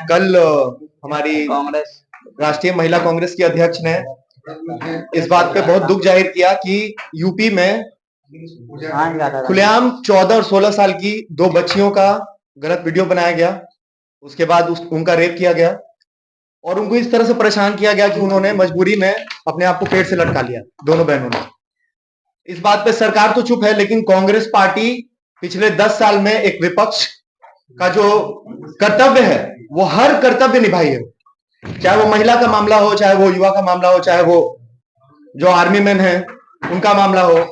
कल हमारी कांग्रेस राष्ट्रीय महिला कांग्रेस की अध्यक्ष ने इस बात पे बहुत दुख जाहिर किया कि यूपी में खुलेआम 14 और 16 साल की दो बच्चियों का गलत वीडियो बनाया गया। उसके बाद उनका रेप किया गया और उनको इस तरह से परेशान किया गया कि उन्होंने मजबूरी में अपने आप को पेट से लटका लिया, दोनों बहनों ने। इस बात पे सरकार तो चुप है, लेकिन कांग्रेस पार्टी पिछले 10 साल में एक विपक्ष का जो कर्तव्य है वो हर कर्तव्य निभाई है, चाहे वो महिला का मामला हो, चाहे वो युवा का मामला हो, चाहे वो जो आर्मी मैन है उनका मामला हो,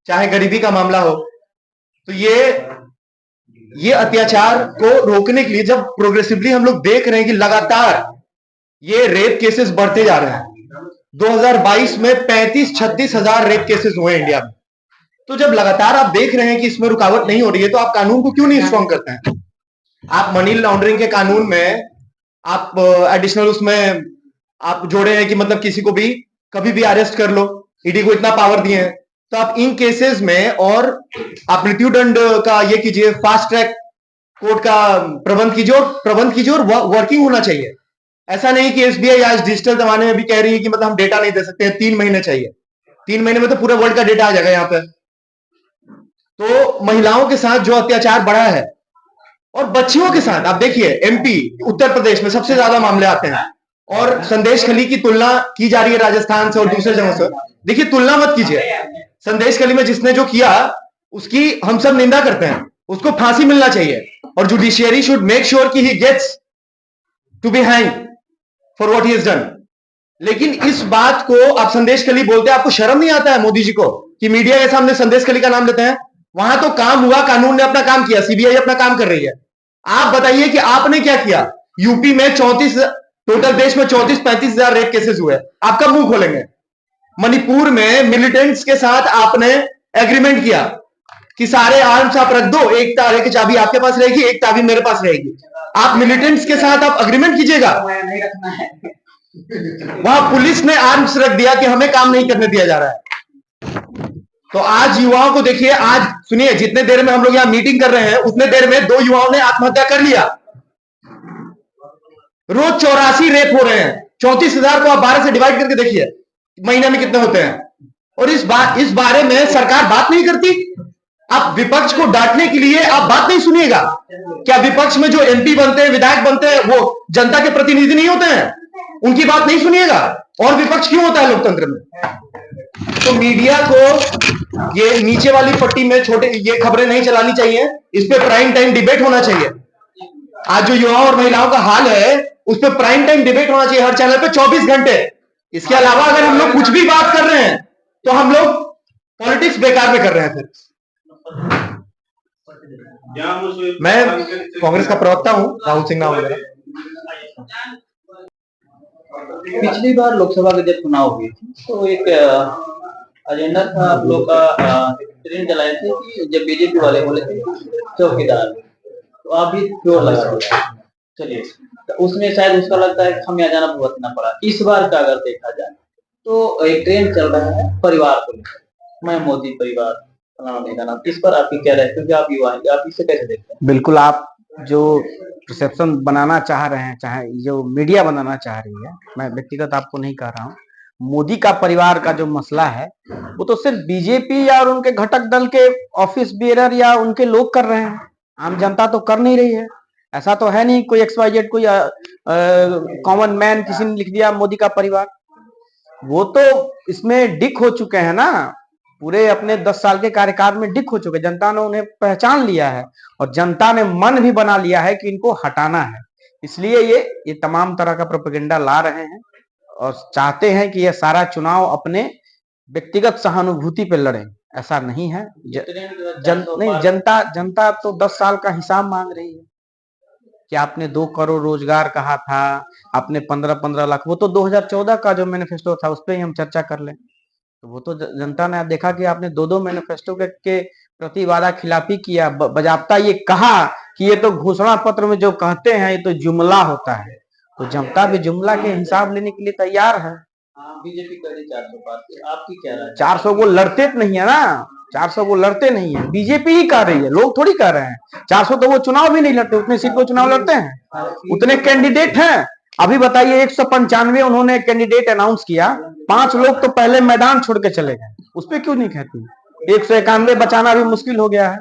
चाहे गरीबी का मामला हो। तो ये अत्याचार को रोकने के लिए जब प्रोग्रेसिवली हम लोग देख रहे हैं कि लगातार ये रेप केसेस बढ़ते जा रहे हैं, 2022 में 35-36 हजार रेप केसेस हुए इंडिया में। तो जब लगातार आप देख रहे हैं कि इसमें रुकावट नहीं हो रही है, तो आप कानून को क्यों नहीं स्ट्रॉन्ग करते हैं? आप मनी लॉन्ड्रिंग के कानून में आप एडिशनल उसमें आप जोड़े हैं कि मतलब किसी को भी कभी भी अरेस्ट कर लो, ईडी को इतना पावर दिए हैं। तो आप इन केसेस में और आप मृत्युदंड का ये कीजिए, फास्ट ट्रैक कोर्ट का प्रबंध कीजिए और वर्किंग होना चाहिए। ऐसा नहीं कि एसबीआई आज डिजिटल जमाने में भी कह रही है कि मतलब हम डेटा नहीं दे सकते हैं, 3 महीने चाहिए। 3 महीने में तो पूरे वर्ल्ड का डेटा आ जाएगा यहाँ पे। तो महिलाओं के साथ जो अत्याचार बढ़ा है और बच्चियों के साथ, आप देखिए एमपी उत्तर प्रदेश में सबसे ज्यादा मामले आते हैं और संदेश खली की तुलना की जा रही है राजस्थान से और दूसरे जगहों से। देखिए, तुलना मत कीजिए। संदेश खली में जिसने जो किया उसकी हम सब निंदा करते हैं, उसको फांसी मिलना चाहिए और जुडिशियरी शुड मेक श्योर कि he gets to be hang for what he has done. लेकिन इस बात को आप संदेश खली बोलते हैं, आपको शर्म नहीं आता है मोदी जी को कि मीडिया के सामने संदेश खली का नाम लेते हैं? वहां तो काम हुआ, कानून ने अपना काम किया, सीबीआई अपना काम कर रही है। आप बताइए कि आपने क्या किया? यूपी में 34, टोटल देश में 34-35 हजार रेप केसेस हुए, आप कब मुंह खोलेंगे? मणिपुर में मिलिटेंट्स के साथ आपने एग्रीमेंट किया कि सारे आर्म्स आप रख दो, एक ताले की चाबी आपके पास रहेगी, एक चाबी मेरे पास रहेगी। आप मिलिटेंट्स के साथ आप अग्रीमेंट कीजिएगा। वहां पुलिस ने आर्म्स रख दिया कि हमें काम नहीं करने दिया जा रहा है। तो आज युवाओं को देखिए, आज सुनिए, जितने देर में हम लोग यहां मीटिंग कर रहे हैं उतने देर में 2 युवाओं ने आत्महत्या कर लिया। रोज 84 रेप हो रहे हैं। 34,000 को आप 12 से डिवाइड करके देखिए महीने में कितने होते हैं। और इस बारे में सरकार बात नहीं करती। आप विपक्ष को डांटने के लिए आप बात नहीं सुनिएगा। क्या विपक्ष में जो एमपी बनते हैं, विधायक बनते हैं, वो जनता के प्रतिनिधि नहीं होते हैं? उनकी बात नहीं सुनिएगा। और विपक्ष क्यों होता है लोकतंत्र में? तो मीडिया को ये नीचे वाली पट्टी में छोटे ये खबरें नहीं चलानी चाहिए, इस पे प्राइम टाइम डिबेट होना चाहिए। आज जो युवाओं और महिलाओं का हाल है उस पर प्राइम टाइम डिबेट होना चाहिए हर चैनल पे 24 घंटे। इसके अलावा अगर हम लोग कुछ भी बात कर रहे हैं तो हम लोग पॉलिटिक्स बेकार में कर रहे हैं। फिर मैं कांग्रेस का प्रवक्ता हूं, राहुल सिंह नाम मेरा। पिछली बार लोकसभा के जब चुनाव हुए थे तो एक एजेंडा था आप लोग का, ट्रेन चलाए थे कि जब बीजेपी वाले बोले थे चौकीदार, तो आप भी जोर लगा दिया। चलिए, तो उसमें शायद उसका लगता है खमियाजा भुगतना पड़ा। इस बार का अगर देखा जाए तो एक ट्रेंड चल रहा है परिवार को लेकर, मैं मोदी परिवार नाम, इस पर आपकी क्या राय? क्योंकि आप युवा हैं, आप इसे कैसे देखते हैं? बिल्कुल, आप जो परसेप्शन बनाना चाह रहे हैं, चाहे जो मीडिया बनाना चाह रही है, मैं व्यक्तिगत आपको नहीं कह रहा हूँ। मोदी का परिवार का जो मसला है वो तो सिर्फ बीजेपी या और उनके घटक दल के ऑफिस बेरर या उनके लोग कर रहे हैं, आम जनता तो कर नहीं रही है। ऐसा तो है नहीं कोई XYZ कोई कॉमन मैन किसी ने लिख दिया मोदी का परिवार। वो तो इसमें डिक हो चुके हैं ना, पूरे अपने 10 साल के कार्यकाल में डिक हो चुके। जनता ने उन्हें पहचान लिया है और जनता ने मन भी बना लिया है कि इनको हटाना है। इसलिए ये तमाम तरह का प्रोपेगेंडा ला रहे हैं और चाहते हैं कि ये सारा चुनाव अपने व्यक्तिगत सहानुभूति पे लड़े। ऐसा नहीं है। जनता तो 10 साल का हिसाब मांग रही है कि आपने 2 करोड़ रोजगार कहा था, आपने 15-15 लाख, वो तो 2014 का जो मैनिफेस्टो था उस पर ही हम चर्चा कर लें। तो वो तो जनता ने देखा कि आपने 2-2 मैनिफेस्टो के प्रति वादा खिलाफी किया, बजाबता ये कहा कि ये तो घोषणा पत्र में जो कहते हैं ये तो जुमला होता है। तो जनता भी जुमला के हिसाब लेने के लिए तैयार है। बीजेपी कर रही 400 पार, आपकी क्या राय है? 400 वो लड़ते नहीं है ना, 400 वो लड़ते नहीं है, बीजेपी ही कर रही है, लोग थोड़ी कर रहे हैं। 400 तो वो चुनाव भी नहीं लड़ते, उतने सीट पे चुनाव लड़ते हैं, उतने कैंडिडेट हैं। अभी बताइए 195 उन्होंने कैंडिडेट अनाउंस किया, 5 लोग तो पहले मैदान छोड़ के चले गए, उस पर क्यों नहीं कहती? 191 बचाना भी मुश्किल हो गया है।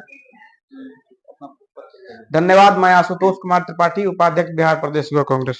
धन्यवाद। मैं आशुतोष कुमार त्रिपाठी, उपाध्यक्ष बिहार प्रदेश युवा कांग्रेस।